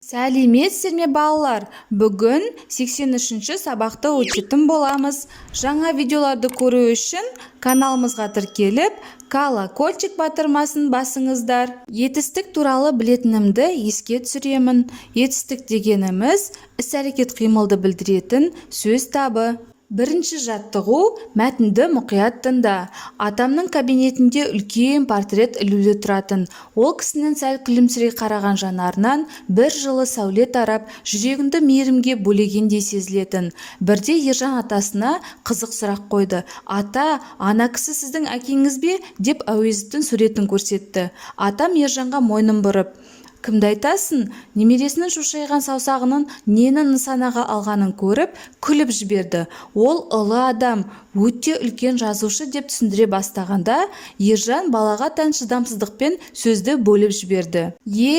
Сәлеметсіздер ме балалар? Бүгін 83-ші сабақты өтетін боламыз. Жаңа видеоларды көру үшін каналымызға тіркеліп, колокольчик батырмасын басыңыздар. Етістік туралы білетінімді еске түсіремін. Етістік дегеніміз іс-әрекет қимылды білдіретін сөз табы. Бірінші жаттығу мәтінді мұқият тыңда. Атамның кабинетінде үлкен портрет ілулі тұратын. Ол кісінің сәл күлімсірей қараған жанарынан бір жылы сәуле тарап, жүрегінді мейірімге бөлегендей сезілетін. Бірде Ержан атасына қызық сұрақ қойды. Ата, ана кісі сіздің әкеңіз бе? Деп Әуезовтің суретін көрсетті. Атам Ержанға мойнын бұрып: кімді айтасың? Немересінің шошайған саусағының нені нысанаға алғанын көріп, күліп жіберді. Ол ұлы адам, өте үлкен жазушы деп түсіндіре бастағанда, Ержан балаға тән шыдамсыздықпен сөзді бөліп жіберді.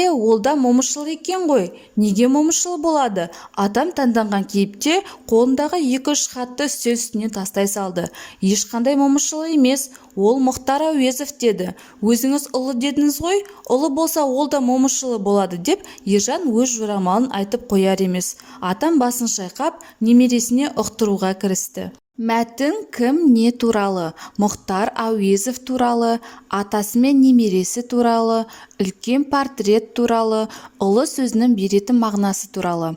Ол да момышыл екен ғой. Неге момышыл болады? Атам таңданған кейіпте қолындағы 2-3 хатты үстел үстіне тастай салды. Ешқандай момышыл емес, ол Мұхтар Әуезов деді. Өзіңіз ұлы дедіңіз ғой, ұлы болса ол да момышылы болады деп Ержан өз жорамалын айтып қояр емес. Атам басын шайқап, немересіне ұқтыруға кірісті. Мәтін кім не туралы? Мұхтар Әуезов туралы, атасы мен немересі туралы, үлкен портрет туралы, ұлы сөзінің беретін мағынасы туралы.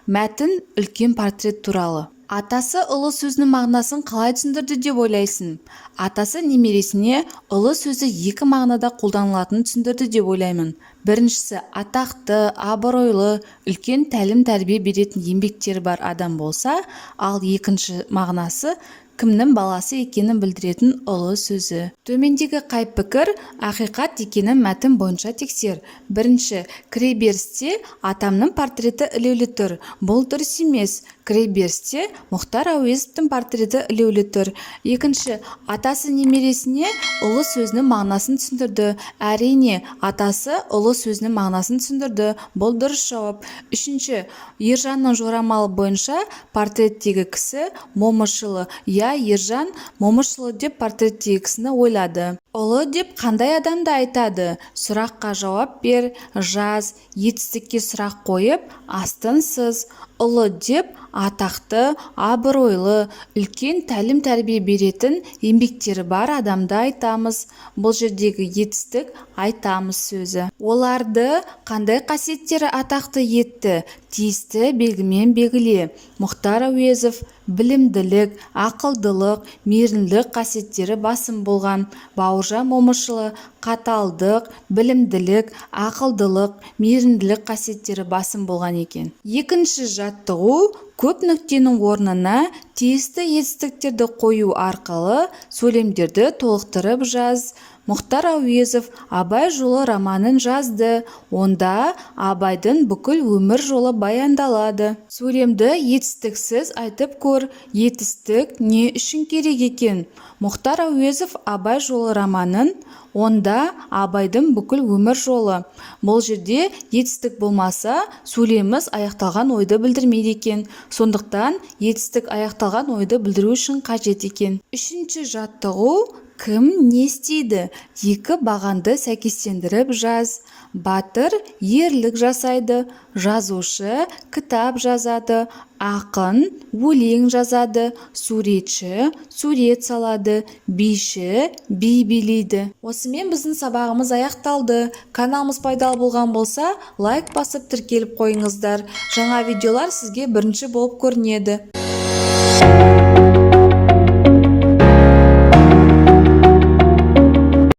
Мәтін үлкен портрет туралы. Атасы ұлы сөзінің мағынасын қалай түсіндірді деп ойлайсың? Атасы немересіне ұлы сөзі 2 мағынада қолданылатынын түсіндірді деп ойлаймын. Біріншісі, атақты, абыройлы, үлкен тәлім-тәрбие беретін еңбектері бар адам болса, ал екінші мағынасы кімнің баласы екенін білдіретін ұлы сөзі. Төмендегі қай пікір ақиқат екенін мәтін бойынша тексер. Бірінші, кіреберісте атамның портреті ілулі тұр. Бұл дұрыс емес. Кіреберісте Мұхтар Әуезовтың портреті ілулі тұр. Екінші, атасы немересіне ұлы сөзінің мағынасын түсіндірді. Әрине, атасы ұлы сөзінің мағынасын түсіндірді. Бұл дұрыс жауап. Үшінші, Ержанның жорамалы бойынша портреттегі кісі момышылы. Ержан момышылы деп портреттегі кісіні ойлады. Ұлы деп қандай адамды айтады? Сұраққа жауап бер, жаз. Етістікке сұрақ қойып, астын сыз. Ұлы деп атақты, абыройлы, үлкен тәлім-тәрбие беретін еңбектері бар адамды айтамыз. Бұл жердегі етістік айтамыз сөзі. Оларды қандай қасиеттері атақты етті? Тиісті белгімен белгіле. Мұхтар Әуезов білімділік, ақылдылық, мейірімділік қасиеттері басым болған. Бауыржан Момышұлы қаталдық, білімділік, ақылдылық, мейірімділік қасиеттері басым болған екен. Екінші жаттығу, көп нүктенің орнына тиісті етістіктерді қою арқылы сөйлемдерді толықтырып жаз. Мұхтар Әуезов Абай жолы романын жазды. Онда Абайдың бүкіл өмір жолы баяндалады. Сөйлемді етістіксіз айтып көр. Етістік не үшін керек екен? Мұхтар Әуезов Абай жолы романын, онда Абайдың бүкіл өмір жолы. Бұл жерде етістік болмаса, сөйлеміміз аяқталған ойды білдірмейді екен. Сондықтан етістік аяқталған ойды білдіру үшін қажет екен. Үшінші жаттығу, кім не істейді? 2 бағанды сәйкестендіріп жаз. Батыр ерлік жасайды, жазушы кітап жазады, ақын өлең жазады, суретші сурет салады, биші би билейді. Осымен біздің сабағымыз аяқталды. Каналымыз пайдалы болған болса, лайк басып тіркеліп қойыңыздар. Жаңа видеолар сізге бірінші болып көрінеді.